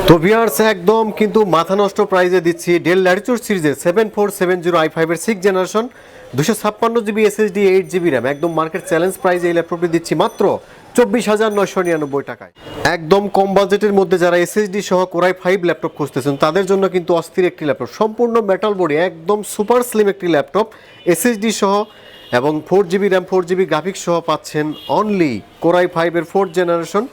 তো ভিউয়ার্স একদম কিন্তু মাথা নষ্ট প্রাইজে দিচ্ছি ডেল ল্যাটিটিউড সিরিজের 7470 i5 এর 6 generation 256 GB SSD 8 GB RAM একদম মার্কেট চ্যালেঞ্জ প্রাইজে এই ল্যাপটপটি দিচ্ছি মাত্র 24,999 টাকায়। একদম কম বাজেটের মধ্যে যারা এসএসডি সহ কোরাই 5 ল্যাপটপ খুঁজতেছেন তাদের জন্য কিন্তু অস্থির একটি ল্যাপটপ, সম্পূর্ণ মেটাল বডি, একদম সুপার স্লিম একটি ল্যাপটপ এসএসডি সহ এবং 4 জিবি র্যাম 4 জিবি গ্রাফিক্স সহ পাচ্ছেন অনলি কোরাই 5 এর 4th জেনারেশন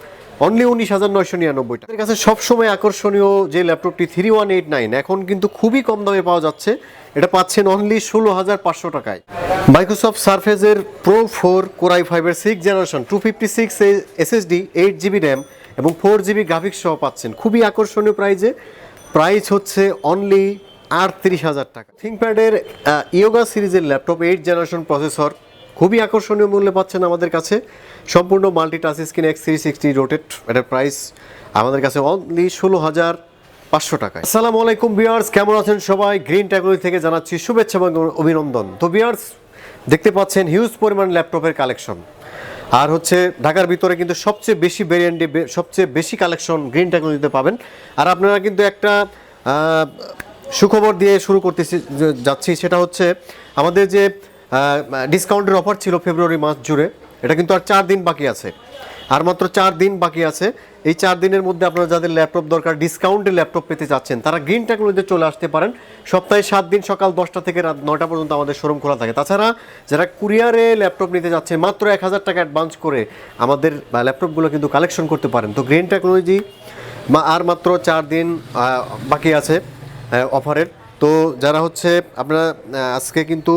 অনলি 19,999 টাকা। এর কাছে সবসময় আকর্ষণীয় যে ল্যাপটপটি 3189 এখন কিন্তু খুবই কম দামে পাওয়া যাচ্ছে, এটা পাচ্ছেন অনলি 16,500 টাকায়। মাইক্রোসফট সারফেসের প্রো 4 কোরাই 5 এর 6 জেনারেশন 256 এসএসডি 8 জিবি র্যাম এবং 4 জিবি গ্রাফিক্স সহ পাচ্ছেন খুবই আকর্ষণীয় প্রাইজে। প্রাইস হচ্ছে অনলি 38,000 টাকা। থিংকপ্যাডের ইয়োগা সিরিজের ল্যাপটপ 8 জেনারেশন প্রসেসর খুবই আকর্ষণীয় মূল্যে পাচ্ছেন আমাদের কাছে, সম্পূর্ণ multi touch screen X360 rotate, এটার প্রাইস আমাদের কাছে অনলি 16,500 টাকায়। আসসালামু আলাইকুম ভিউয়ার্স, কেমন আছেন সবাই? গ্রিন টেকনোলজি থেকে জানাচ্ছি শুভেচ্ছা এবং অভিনন্দন। তো ভিউয়ার্স দেখতে পাচ্ছেন হিউজ পরিমাণ ল্যাপটপের কালেকশন, আর হচ্ছে ঢাকার ভিতরে কিন্তু সবচেয়ে বেশি ভেরিয়েন্টে সবচেয়ে বেশি কালেকশন গ্রিন টেকনোলজিতে পাবেন। আর আপনারা কিন্তু একটা সুখবর দিয়ে শুরু করতে যাচ্ছি, সেটা হচ্ছে আমাদের যে ডিসকাউন্টের অফার ছিল ফেব্রুয়ারি মাস জুড়ে, এটা কিন্তু আর 4 দিন বাকি আছে, আর মাত্র 4 দিন বাকি আছে। এই 4 দিনের মধ্যে আপনারা যাদের ল্যাপটপ দরকার, ডিসকাউন্টে ল্যাপটপ পেতে চাচ্ছেন, তারা গ্রিন টেকনোলজিতে চলে আসতে পারেন। সপ্তাহে 7 দিন সকাল 10টা থেকে রাত 9টা পর্যন্ত আমাদের শোরুম খোলা থাকে। তাছাড়া যারা কুরিয়ারে ল্যাপটপ নিতে যাচ্ছেন মাত্র 1,000 টাকা অ্যাডভান্স করে আমাদের ল্যাপটপগুলো কিন্তু কালেকশন করতে পারেন। তো গ্রিন টেকনোলজি আর মাত্র 4 দিন বাকি আছে অফারের। তো যারা হচ্ছে আপনারা আজকে কিন্তু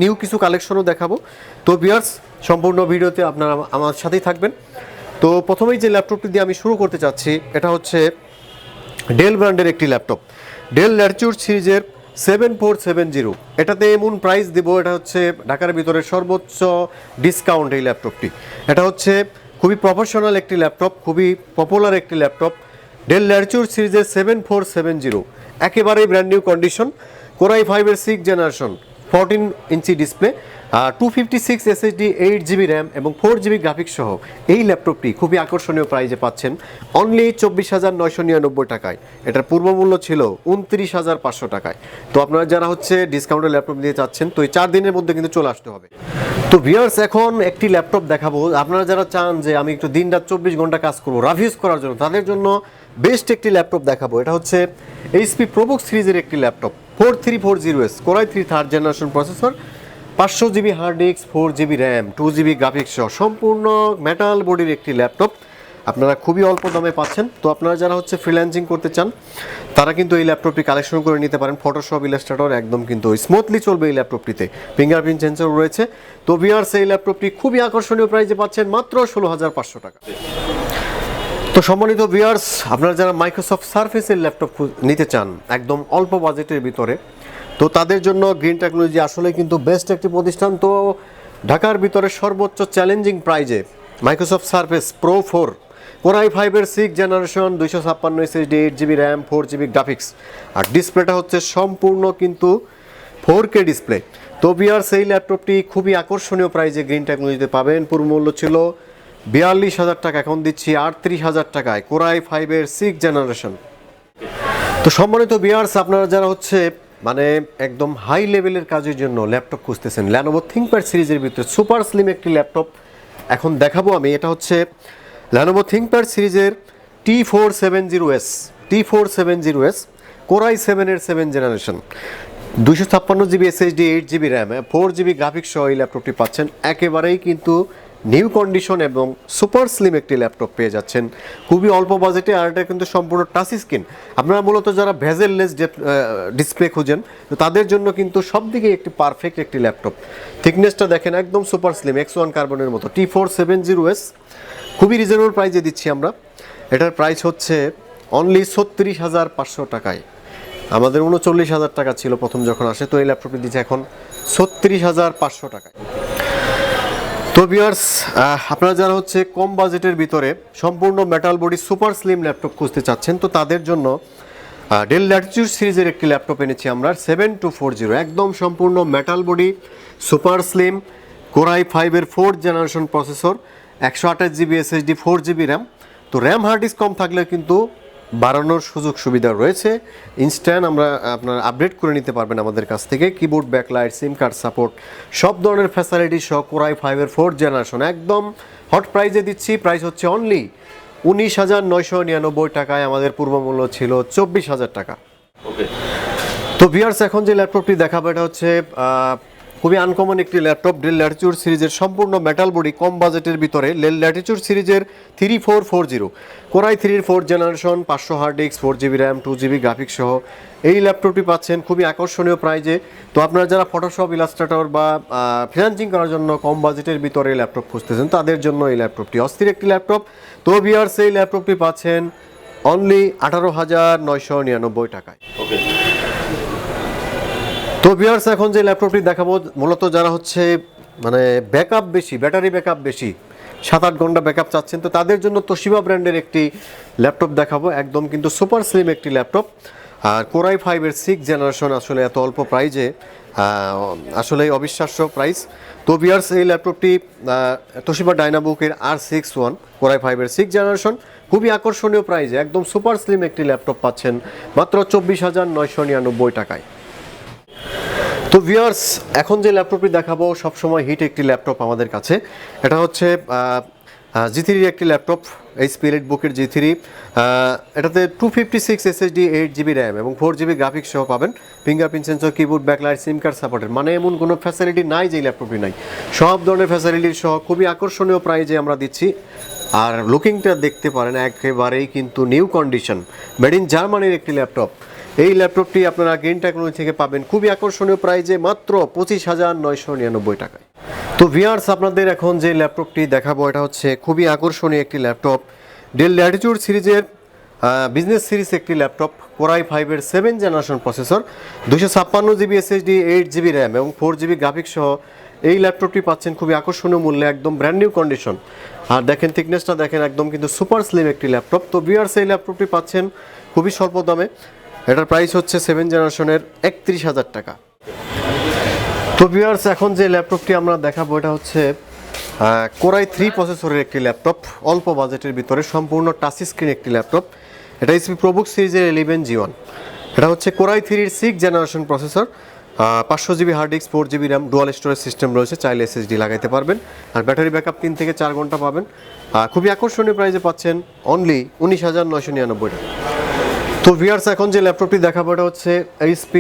নিউ কিছু কালেকশনও দেখাবো। তো ভিউয়ার্স সম্পূর্ণ ভিডিওতে আপনারা আমার সাথেই থাকবেন। তো প্রথমেই যে ল্যাপটপটি দিয়ে আমি শুরু করতে চাচ্ছি, এটা হচ্ছে ডেল ব্র্যান্ডের একটি ল্যাপটপ, ডেল ল্যাটিটিউড সিরিজের 7470। এটাতে এমন প্রাইস দেব, এটা হচ্ছে ঢাকার ভিতরে সর্বোচ্চ ডিসকাউন্ট এই ল্যাপটপটি। এটা হচ্ছে খুবই প্রফেশনাল একটি ল্যাপটপ, খুবই পপুলার একটি ল্যাপটপ, ডেল ল্যাটিটিউড সিরিজের 7470, একেবারেই ব্র্যান্ড নিউ কন্ডিশন, কোরাই 5 এর 6 generation, 14 inch display, 256 SSD 8 GB RAM এবং 4 জিবি গ্রাফিক্স সহ এই ল্যাপটপটি খুবই আকর্ষণীয় প্রাইজে পাচ্ছেন অনলি 24,999 টাকায়। এটার পূর্ব মূল্য ছিল 29,500 টাকায়। তো আপনারা যারা হচ্ছে ডিসকাউন্টের ল্যাপটপ নিতে চাচ্ছেন, তো এই 4 দিনের মধ্যে কিন্তু চলে আসতে হবে। তো ভিউয়ার্স এখন একটি ল্যাপটপ দেখাবো, আপনারা যারা চান যে আমি একটু দিন রাত 24 ঘন্টা কাজ করবো রাফ ইউজ করার জন্য, তাদের জন্য বেস্ট একটি ল্যাপটপ দেখাবো। এটা হচ্ছে এইচপি প্রোবুক সিরিজের একটি laptop 4340S Core i 3 third generation processor, 500 GB hard disk, 4 GB RAM, 2 GB graphics সহ সম্পূর্ণ মেটাল বডির একটি ল্যাপটপ আপনারা খুবই অল্প দামে পাচ্ছেন। তো আপনারা যারা হচ্ছে ফ্রিল্যান্সিং করতে চান তারা কিন্তু এই ল্যাপটপটি কালেকশন করে নিতে পারেন। ফটোশপ, ইলাস্ট্রেটর একদম কিন্তু স্মুথলি চলবে এই ল্যাপটপটিতে, ফিঙ্গারপ্রিন্ট সেন্সর রয়েছে। তো ভিউয়ার্স এই ল্যাপটপটি খুবই আকর্ষণীয় প্রাইসে পাচ্ছেন মাত্র 16,500 টাকা। তো সম্মানিত ভিউয়ার্স, আপনারা যারা মাইক্রোসফট সারফেসের ল্যাপটপ নিতে চান একদম অল্প বাজেটের ভিতরে, তো তাদের জন্য গ্রিন টেকনোলজি আসলে কিন্তু বেস্ট একটি প্রতিষ্ঠান। তো ঢাকার ভিতরে সর্বোচ্চ চ্যালেঞ্জিং প্রাইজে মাইক্রোসফট সারফেস প্রো 4 কোরাই 5 এর 6 generation 256 SSD 8 GB RAM 4 GB graphics, আর ডিসপ্লেটা হচ্ছে সম্পূর্ণ কিন্তু 4K ডিসপ্লে। তো ভিউয়ার্স এই ল্যাপটপটি খুবই আকর্ষণীয় প্রাইজে গ্রিন টেকনোলজিতে পাবেন। পূর্ব মূল্য ছিল 42,000 টাকা, এখন দিচ্ছি 38,000 টাকায়, কোরাই 5 এর 6 জেনারেশন। তো সম্মানিত ভিউয়ার্স আপনারা যারা হচ্ছে মানে একদম হাই লেভেলের কাজের জন্য ল্যাপটপ খুঁজতেছেন, ল্যানোভো থিংকপ্যাড সিরিজের ভিতরে সুপার স্লিম একটি ল্যাপটপ এখন দেখাবো আমি। এটা হচ্ছে ল্যানোভো থিংকপ্যাড সিরিজের T470S কোরাই 7 এর 7 generation, 256 GB SSD 8 GB RAM 4 GB graphics সহ এই ল্যাপটপটি পাচ্ছেন একেবারেই কিন্তু নিউ কন্ডিশন এবং সুপার স্লিম একটি ল্যাপটপ পেয়ে যাচ্ছেন খুবই অল্প বাজেটে। আর এটা কিন্তু সম্পূর্ণ টাচ স্ক্রিন। আপনারা মূলত যারা ভেজেললেস ডিসপ্লে খুঁজেন, তো তাদের জন্য কিন্তু সব দিকে একটি পারফেক্ট একটি ল্যাপটপ। থিকনেসটা দেখেন একদম সুপার স্লিম, X1 কার্বনের মতো। T470S খুবই রিজনেবল প্রাইসে দিচ্ছি আমরা। এটার প্রাইস হচ্ছে অনলি 36,500 টাকায়। আমাদের 39,000 টাকা ছিল প্রথম যখন আসে, তো এই ল্যাপটপটি দিচ্ছে এখন 36,500 টাকায়। তো ভিউয়ার্স আপনারা যারা হচ্ছে কম বাজেটের ভিতরে সম্পূর্ণ metal body super slim laptop খুঁজতে চাচ্ছেন, তো তাদের জন্য ডেল ল্যাটিটিউড সিরিজের একটি ল্যাপটপ এনেছি আমরা 7240, একদম সম্পূর্ণ metal body super slim core i 5 এর 4th generation processor, 128 GB SSD 4 GB RAM. তো র্যাম হার্ড ডিস্ক কম থাকলে কিন্তু বাড়ানোর সুযোগ সুবিধা রয়েছে। ইনস্ট্যান্ট আমরা আপনার আপডেট করে নিতে পারবেন আমাদের কাছ থেকে। কিবোর্ড, ব্যাকলাইট, সিম কার্ড সাপোর্ট সব ধরনের ফ্যাসিলিটি সহ কোরাই 5-এর 4th জেনারেশন একদম হট প্রাইজে দিচ্ছি। প্রাইস হচ্ছে অনলি 19,999 টাকায়। আমাদের পূর্ব মূল্য ছিল 24,000 টাকা। ওকে, তো ভিউয়ার্স, এখন যে ল্যাপটপটি দেখাবো এটা হচ্ছে খুবই আনকমন একটি ল্যাপটপ। ডেল ল্যাটিটিউড সিরিজের সম্পূর্ণ মেটাল বডি, কম বাজেটের ভিতরে ডেল ল্যাটিটিউড সিরিজের 3440 কোরাই 3-এর 4th generation, 500 hard disk, 4GB RAM, 2GB graphics সহ এই ল্যাপটপটি পাচ্ছেন খুবই আকর্ষণীয় প্রাইজে। তো আপনারা যারা ফটোশপ, ইলাস্ট্রেটর বা ফ্রিল্যান্সিং করার জন্য কম বাজেটের ভিতরে ল্যাপটপ খুঁজতেছেন তাদের জন্য এই ল্যাপটপটি অস্থির একটি ল্যাপটপ। তো ভিউয়ার্স, এই ল্যাপটপটি পাচ্ছেন অনলি 18,999 টাকায়। ওকে, তো ভিউয়ার্স, এখন যে ল্যাপটপটি দেখাবো মূলত যারা হচ্ছে মানে ব্যাকআপ বেশি, ব্যাটারি ব্যাকআপ বেশি, 7-8 ঘন্টা ব্যাকআপ চাচ্ছেন, তো তাদের জন্য তোশিবা ব্র্যান্ডের একটি ল্যাপটপ দেখাবো। একদম কিন্তু সুপার স্লিম একটি ল্যাপটপ। আর কোরাই 5-এর 6th জেনারেশন আসলে এত অল্প প্রাইজে আসলে অবিশ্বাস্য প্রাইস। তো ভিউয়ার্স, এই ল্যাপটপটি তোশিবা ডাইনাবুকের R61 কোরাই 5-এর 6th জেনারেশন খুবই আকর্ষণীয় প্রাইজে একদম সুপার স্লিম একটি ল্যাপটপ পাচ্ছেন মাত্র 24,999 টাকায়। তো ভিউয়ার্স, এখন যে ল্যাপটপটি দেখাবো সবসময় হিট একটি ল্যাপটপ আমাদের কাছে। এটা হচ্ছে G3 একটি ল্যাপটপ, HP এলিটবুকের G3। এটাতে 256 SSD, 8GB র্যাম এবং 4GB গ্রাফিক্স সহ পাবেন। ফিঙ্গারপ্রিন্ট সেন্সর, কিবোর্ড, ব্যাকলাইট, সিম কার্ড সাপোর্টের, মানে এমন কোনো ফ্যাসিলিটি নাই যে ল্যাপটপটি নাই। সব ধরনের ফ্যাসিলিটি সহ খুবই আকর্ষণীয় প্রাইজে আমরা দিচ্ছি। আর লুকিংটা দেখতে পারেন, একেবারেই কিন্তু নিউ কন্ডিশন, মেড ইন জার্মানির একটি ল্যাপটপ। এই ল্যাপটপটি আপনারা গ্রিন টেকনোলজি থেকে পাবেন খুবই আকর্ষণীয় প্রাইজে মাত্র 25,999 টাকায়। তো ভিউয়ার্স, আপনাদের এখন যে ল্যাপটপটি দেখাবো এটা হচ্ছে খুবই আকর্ষণীয় একটি ল্যাপটপ। ডেল ল্যাটিটিউড সিরিজের বিজনেস সিরিজ একটি ল্যাপটপ, কোরাই 5-এর 7th generation processor, 256GB SSD, 8GB RAM এবং 4GB গ্রাফিক্স সহ এই ল্যাপটপটি পাচ্ছেন খুবই আকর্ষণীয় মূল্যে, একদম ব্র্যান্ড নিউ কন্ডিশন। আর দেখেন থিকনেসটা দেখেন, একদম কিন্তু সুপার স্লিম একটি ল্যাপটপ। তো ভিউয়ার্স, এই ল্যাপটপটি পাচ্ছেন খুবই স্বল্প দামে। এটার প্রাইস হচ্ছে 7th জেনারেশনের 31,000 টাকা। তো ভিউয়ার্স, এখন যে ল্যাপটপটি আমরা দেখাবো এটা হচ্ছে কোরাই 3 প্রসেসরের একটি ল্যাপটপ, অল্প বাজেটের ভিতরে সম্পূর্ণ টাচ স্ক্রিন একটি ল্যাপটপ। এটা HP প্রবুক সিরিজের 11G1। এটা হচ্ছে কোরাই 3-এর 6th generation processor, 500GB hard disk, 4GB RAM, dual storage system রয়েছে, চাইলে SSD লাগাইতে পারবেন। আর ব্যাটারি ব্যাকআপ 3 থেকে 4 ঘন্টা পাবেন। খুবই আকর্ষণীয় প্রাইসে পাচ্ছেন অনলি 19,999 টাকা। তো ভিউয়ার্স, এখন যে ল্যাপটপটি দেখাবো এটা হচ্ছে HP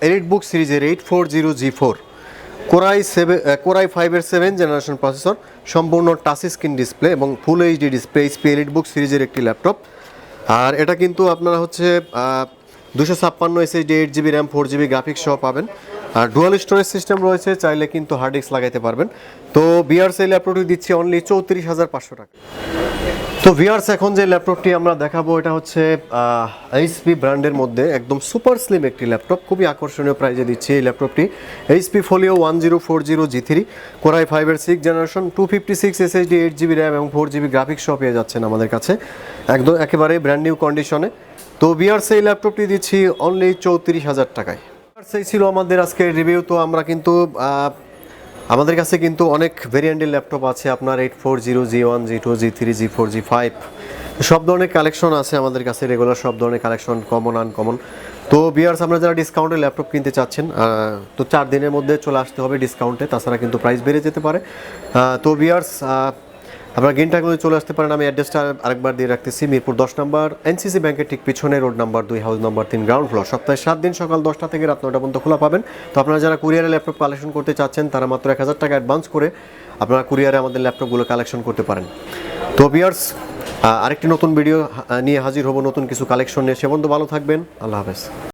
এলিটবুক সিরিজের 840G4 কোরাই 5-এর 7th জেনারেশন প্রসেসর, সম্পূর্ণ টাচ স্ক্রিন ডিসপ্লে এবং full HD display, HP EliteBook সিরিজের একটি ল্যাপটপ। আর এটা কিন্তু আপনারা হচ্ছে 256 SSD, 8GB RAM, 4GB graphics সহ পাবেন। আর ডুয়াল স্টোরেজ সিস্টেম রয়েছে, চাইলে কিন্তু হার্ড ডিস্ক লাগাইতে পারবেন। তো ভিউয়ার্স, এই ল্যাপটপটি দিচ্ছি অনলি 34,500 টাকা। তো ভিউয়ার্স, এখন যে ল্যাপটপটি আমরা দেখাবো এটা হচ্ছে HP ব্র্যান্ডের মধ্যে একদম সুপার স্লিম একটি ল্যাপটপ, খুবই আকর্ষণীয় প্রাইজে দিচ্ছি এই ল্যাপটপটি। HP ফোলিও 1040 G3 কোরাই 5-এর 6th generation, 256 SSD, 8GB RAM এবং 4GB গ্রাফিক্স সহ পেয়ে যাচ্ছেন আমাদের কাছে একদম একেবারে ব্র্যান্ড নিউ কন্ডিশনে। তো ভিউয়ার্স, এই ল্যাপটপটি দিচ্ছি অনলি 34,000 টাকায়। এই ছিল আমাদের আজকের রিভিউ। তো আমরা কিন্তু আমাদের কাছে কিন্তু অনেক ভেরিয়েন্টের ল্যাপটপ আছে, আপনার 840, G1, G2, G3, G4, G5 সব ধরনের কালেকশন আছে আমাদের কাছে, রেগুলার সব ধরনের কালেকশন, কমন আনকমন। তো ভিউয়ার্স, আমরা যারা ডিসকাউন্টে ল্যাপটপ কিনতে চাচ্ছেন তো 4 দিনের মধ্যে চলে আসতে হবে ডিসকাউন্টে, তাছাড়া কিন্তু প্রাইস বেড়ে যেতে পারে। তো ভিউয়ার্স, আপনারা গ্রিন টেকনোলজি চলে আসতে পারেন। আমি অ্যাড্রেসটা আরেকবার দিয়ে রাখতেছি, মিরপুর 10 নম্বর NCC ব্যাংকের ঠিক পিছনে, road number 2, house number 3, ground floor. সপ্তাহে 7 দিন সকাল 10টা থেকে রাত 9টা পর্যন্ত খোলা পাবেন। তো আপনারা যারা কুরিয়ারে ল্যাপটপ কালেকশন করতে চাচ্ছেন তারা মাত্র 1,000 টাকা অ্যাডভান্স করে আপনারা কুরিয়ারে আমাদের ল্যাপটপগুলো কালেকশন করতে পারেন। তো ভিউয়ার্স, আরেকটি নতুন ভিডিও নিয়ে হাজির হব, নতুন কিছু কালেকশন নিয়ে। সে পর্যন্ত ভালো থাকবেন, আল্লাহ হাফেজ।